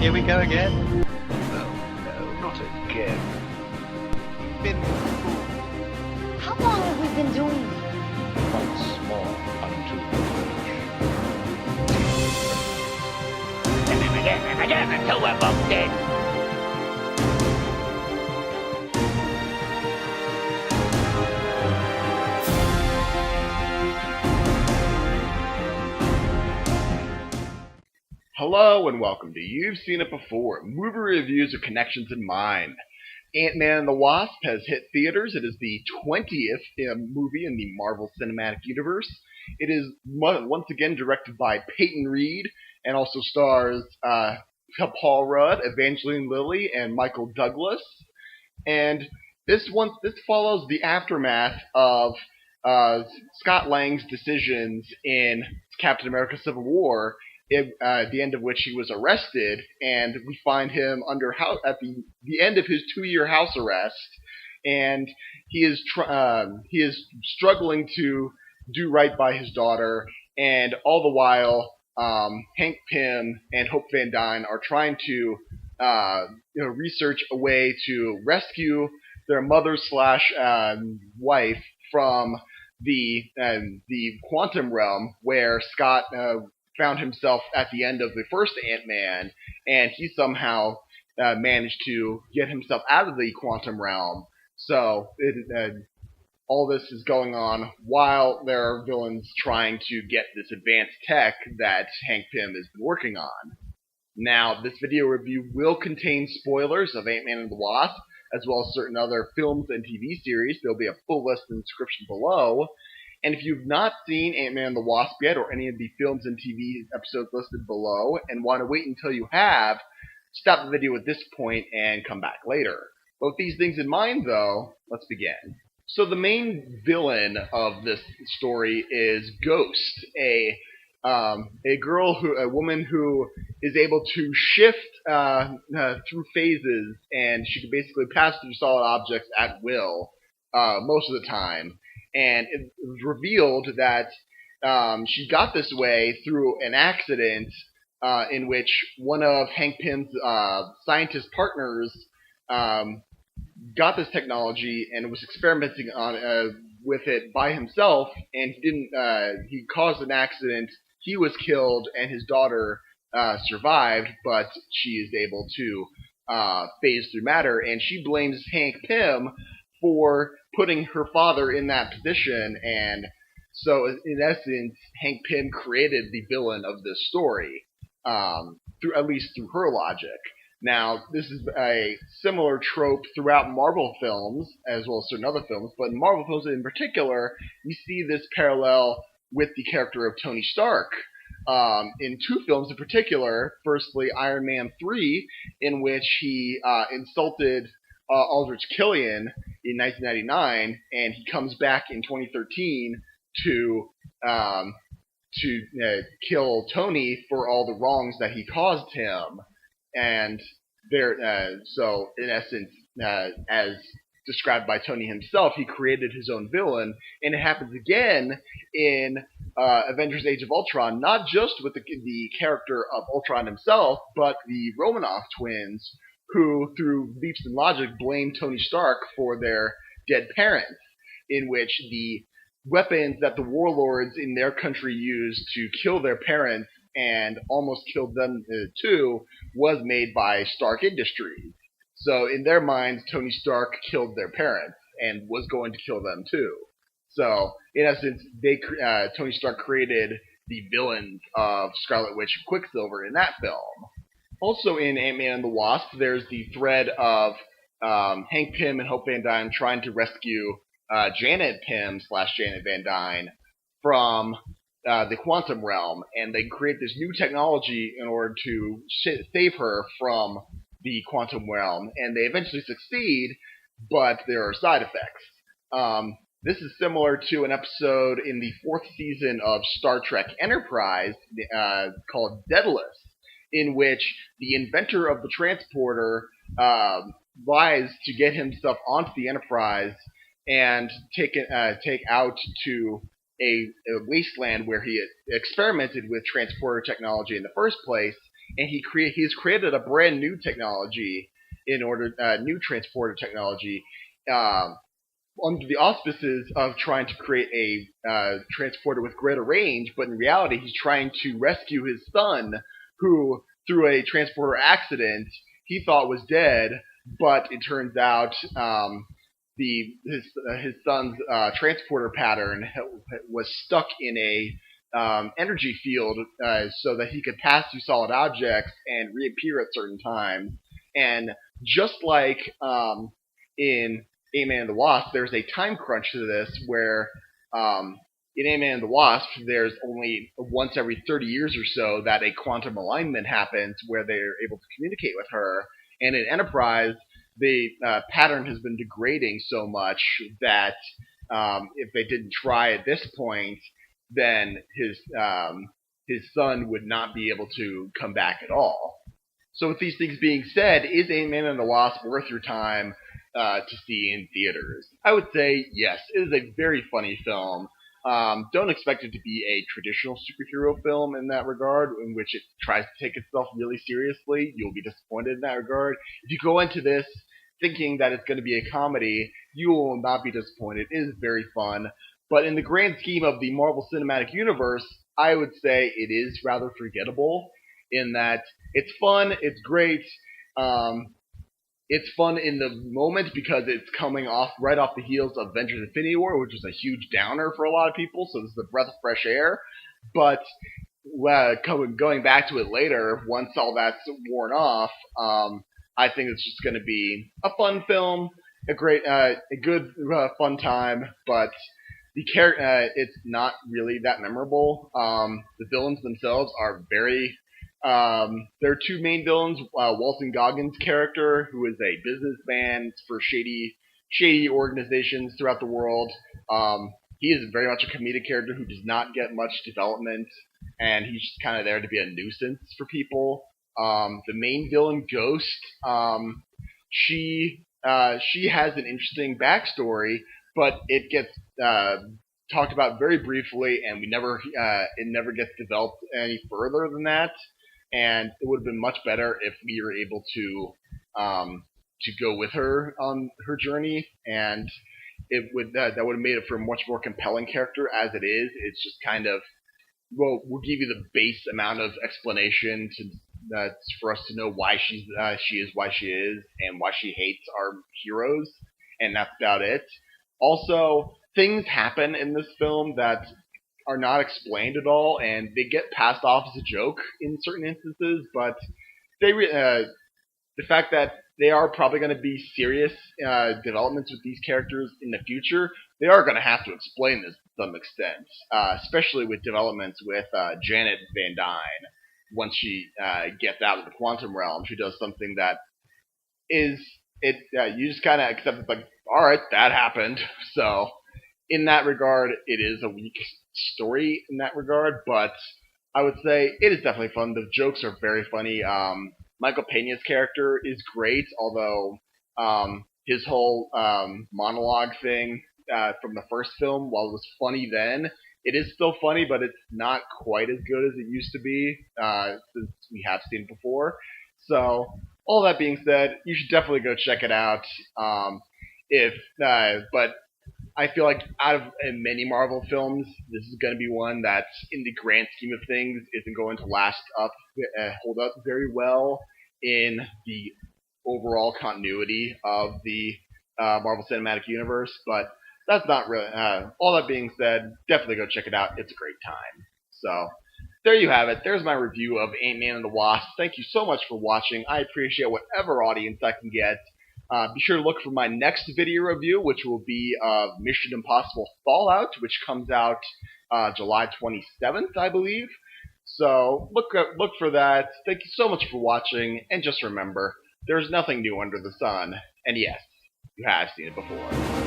Here we go again. No, not again. You've been fooled. How long have we been doing this? Once more unto the bridge. Again, until we're both dead. Hello and welcome to You've Seen It Before, movie reviews with connections in mind. Ant-Man and the Wasp has hit theaters. It is the 20th movie in the Marvel Cinematic Universe. It is once again directed by Peyton Reed and also stars Paul Rudd, Evangeline Lilly, and Michael Douglas. And this follows the aftermath of Scott Lang's decisions in Captain America: Civil War, at the end of which he was arrested, and we find him at the end of his 2-year house arrest, and he is struggling to do right by his daughter, and all the while, Hank Pym and Hope Van Dyne are trying to research a way to rescue their mother/wife from the quantum realm where Scott found himself at the end of the first Ant-Man, and he somehow managed to get himself out of the quantum realm. So all this is going on while there are villains trying to get this advanced tech that Hank Pym has been working on. Now, this video review will contain spoilers of Ant-Man and the Wasp, as well as certain other films and TV series. There will be a full list in the description below. And if you've not seen Ant-Man and the Wasp yet, or any of the films and TV episodes listed below, and want to wait until you have, stop the video at this point and come back later. But with these things in mind, though, let's begin. So the main villain of this story is Ghost, a woman who is able to shift through phases, and she can basically pass through solid objects at will most of the time. And it was revealed that she got this way through an accident in which one of Hank Pym's scientist partners got this technology and was experimenting with it by himself, and he caused an accident. He was killed, and his daughter survived, but she is able to phase through matter, and she blames Hank Pym for putting her father in that position, and so in essence, Hank Pym created the villain of this story, at least through her logic. Now, this is a similar trope throughout Marvel films, as well as certain other films, but in Marvel films in particular, we see this parallel with the character of Tony Stark. In 2 films in particular, firstly, Iron Man 3, in which he insulted Aldrich Killian in 1999, and he comes back in 2013 to kill Tony for all the wrongs that he caused him. And so in essence, as described by Tony himself, he created his own villain, and it happens again in Avengers: Age of Ultron, not just with the character of Ultron himself, but the Romanoff twins, who, through leaps in logic, blame Tony Stark for their dead parents, in which the weapons that the warlords in their country used to kill their parents and almost killed them too was made by Stark Industries. So in their minds, Tony Stark killed their parents and was going to kill them too. So in essence, Tony Stark created the villains of Scarlet Witch and Quicksilver in that film. Also in Ant-Man and the Wasp, there's the thread of Hank Pym and Hope Van Dyne trying to rescue Janet Pym / Janet Van Dyne from the quantum realm, and they create this new technology in order to save her from the quantum realm, and they eventually succeed, but there are side effects. This is similar to an episode in the 4th season of Star Trek Enterprise called Daedalus, in which the inventor of the transporter lies to get himself onto the Enterprise and take out to a wasteland where he had experimented with transporter technology in the first place, and he's created a brand new technology new transporter technology under the auspices of trying to create a transporter with greater range, but in reality he's trying to rescue his son, who through a transporter accident he thought was dead, but it turns out his son's transporter pattern was stuck in a energy field, so that he could pass through solid objects and reappear at certain times. And just like in Ant-Man and the Wasp, there's a time crunch to this where in Ant-Man and the Wasp, there's only once every 30 years or so that a quantum alignment happens where they're able to communicate with her. And in Enterprise, the pattern has been degrading so much that if they didn't try at this point, then his son would not be able to come back at all. So with these things being said, is Ant-Man and the Wasp worth your time to see in theaters? I would say yes. It is a very funny film. Don't expect it to be a traditional superhero film in that regard, in which it tries to take itself really seriously. You'll be disappointed in that regard. If you go into this thinking that it's going to be a comedy, you will not be disappointed. It is very fun. But in the grand scheme of the Marvel Cinematic Universe, I would say it is rather forgettable in that it's fun, it's great, it's fun in the moment because it's coming right off the heels of Avengers Infinity War, which was a huge downer for a lot of people, so this is a breath of fresh air. But going back to it later, once all that's worn off, I think it's just going to be a fun film, a good fun time, but it's not really that memorable. The villains themselves are very... there are two main villains. Walton Goggins' character, who is a businessman for shady organizations throughout the world. He is very much a comedic character who does not get much development, and he's just kind of there to be a nuisance for people. The main villain, Ghost, she has an interesting backstory, but it gets talked about very briefly, and it never gets developed any further than that. And it would have been much better if we were able to go with her on her journey, and that would have made it for a much more compelling character. As it is, it's just kind of, well, we'll give you the base amount of explanation for us to know why she is why she is and why she hates our heroes, and that's about it. Also, things happen in this film that are not explained at all, and they get passed off as a joke in certain instances, but the fact that they are probably going to be serious developments with these characters in the future, they are going to have to explain this to some extent, especially with developments with Janet Van Dyne. Once she gets out of the quantum realm, she does something that you just kind of accept it, like, all right, that happened. So in that regard, it is a weak story in that regard, but I would say it is definitely fun. The jokes are very funny. Michael Peña's character is great, although his whole monologue thing from the first film, while it was funny then, it is still funny, but it's not quite as good as it used to be, since we have seen it before. So, all that being said, you should definitely go check it out. But I feel like out of many Marvel films, this is going to be one that, in the grand scheme of things, isn't going to hold up very well in the overall continuity of the Marvel Cinematic Universe. But that's not really... all that being said, definitely go check it out. It's a great time. So, there you have it. There's my review of Ant-Man and the Wasp. Thank you so much for watching. I appreciate whatever audience I can get. Be sure to look for my next video review, which will be of Mission Impossible Fallout, which comes out July 27th, I believe. So look for that. Thank you so much for watching, and just remember, there's nothing new under the sun. And yes, you have seen it before.